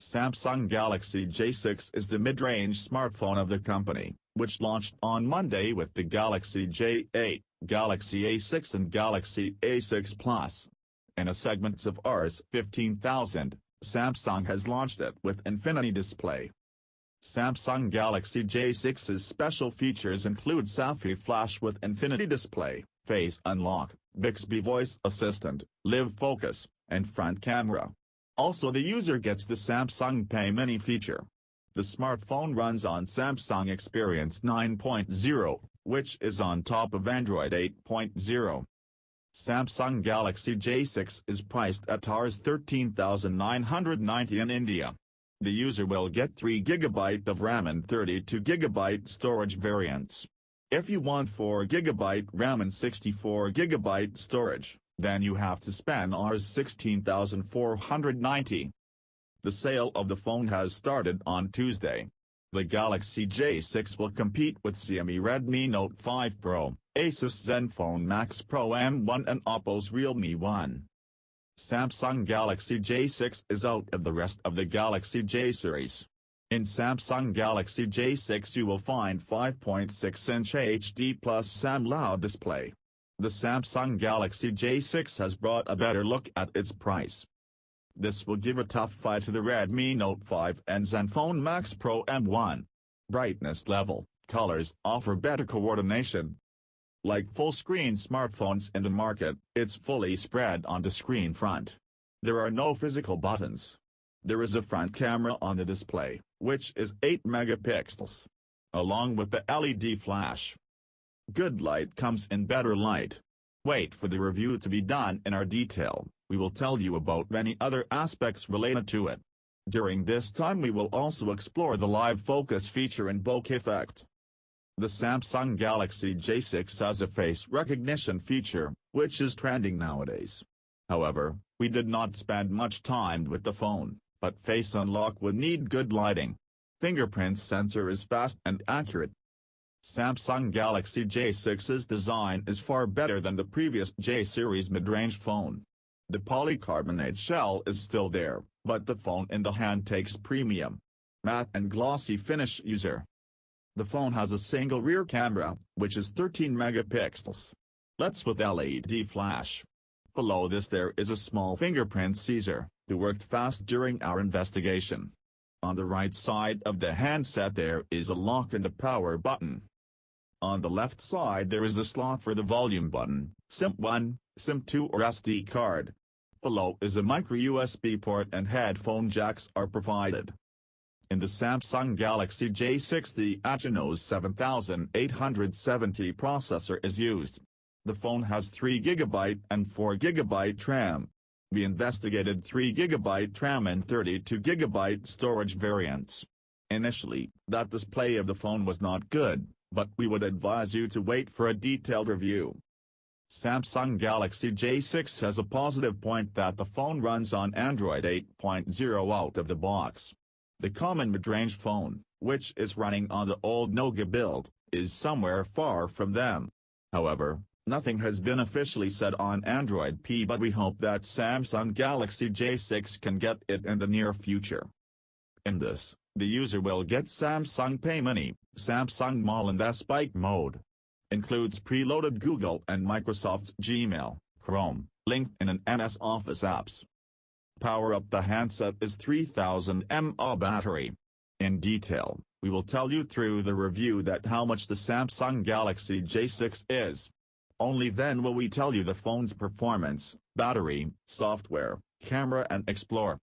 Samsung Galaxy J6 is the mid-range smartphone of the company, which launched on Monday with the Galaxy J8, Galaxy A6 and Galaxy A6 Plus. In a segment of Rs 15,000, Samsung has launched it with Infinity Display. Samsung Galaxy J6's special features include Safi Flash with Infinity Display, Face Unlock, Bixby Voice Assistant, Live Focus, and front camera. Also, the user gets the Samsung Pay Mini feature. The smartphone runs on Samsung Experience 9.0, which is on top of Android 8.0. Samsung Galaxy J6 is priced at Rs 13,990 in India. The user will get 3GB of RAM and 32GB storage variants. If you want 4GB RAM and 64GB storage, then you have to spend Rs 16,490. The sale of the phone has started on Tuesday. The Galaxy J6 will compete with Xiaomi Redmi Note 5 Pro, Asus ZenFone Max Pro M1 and Oppo's Realme 1. Samsung Galaxy J6 is out of the rest of the Galaxy J series. In Samsung Galaxy J6 you will find 5.6-inch HD plus AMOLED display. The Samsung Galaxy J6 has brought a better look at its price. This will give a tough fight to the Redmi Note 5 and ZenFone Max Pro M1. Brightness level, colors offer better coordination. Like full-screen smartphones in the market, it's fully spread on the screen front. There are no physical buttons. There is a front camera on the display, which is 8 megapixels, along with the LED flash. Good light comes in better light. Wait for the review to be done in our detail. We will tell you about many other aspects related to it. During this time we will also explore the live focus feature and bokeh effect. The Samsung Galaxy J6 has a face recognition feature, which is trending nowadays. However, we did not spend much time with the phone, but face unlock would need good lighting. Fingerprint sensor is fast and accurate. Samsung Galaxy J6's design is far better than the previous J series mid-range phone. The polycarbonate shell is still there, but the phone in the hand takes premium, matte and glossy finish user. The phone has a single rear camera, which is 13 megapixels. LEDs with LED flash. Below this there is a small fingerprint sensor, who worked fast during our investigation. On the right side of the handset there is a lock and a power button. On the left side there is a slot for the volume button, SIM 1, SIM 2 or SD card. Below is a micro USB port and headphone jacks are provided. In the Samsung Galaxy J6 the Exynos 7870 processor is used. The phone has 3GB and 4GB RAM. We investigated 3GB RAM and 32GB storage variants. Initially, that display of the phone was not good, but we would advise you to wait for a detailed review. Samsung Galaxy J6 has a positive point that the phone runs on Android 8.0 out of the box. The common mid-range phone, which is running on the old Nokia build, is somewhere far from them. However, nothing has been officially said on Android P, but we hope that Samsung Galaxy J6 can get it in the near future. In this, the user will get Samsung Pay Mini, Samsung Mall and S-Bike mode. Includes preloaded Google and Microsoft's Gmail, Chrome, LinkedIn and MS Office apps. Power up the handset is 3000 mAh battery. In detail, we will tell you through the review that how much the Samsung Galaxy J6 is. Only then will we tell you the phone's performance, battery, software, camera and explore.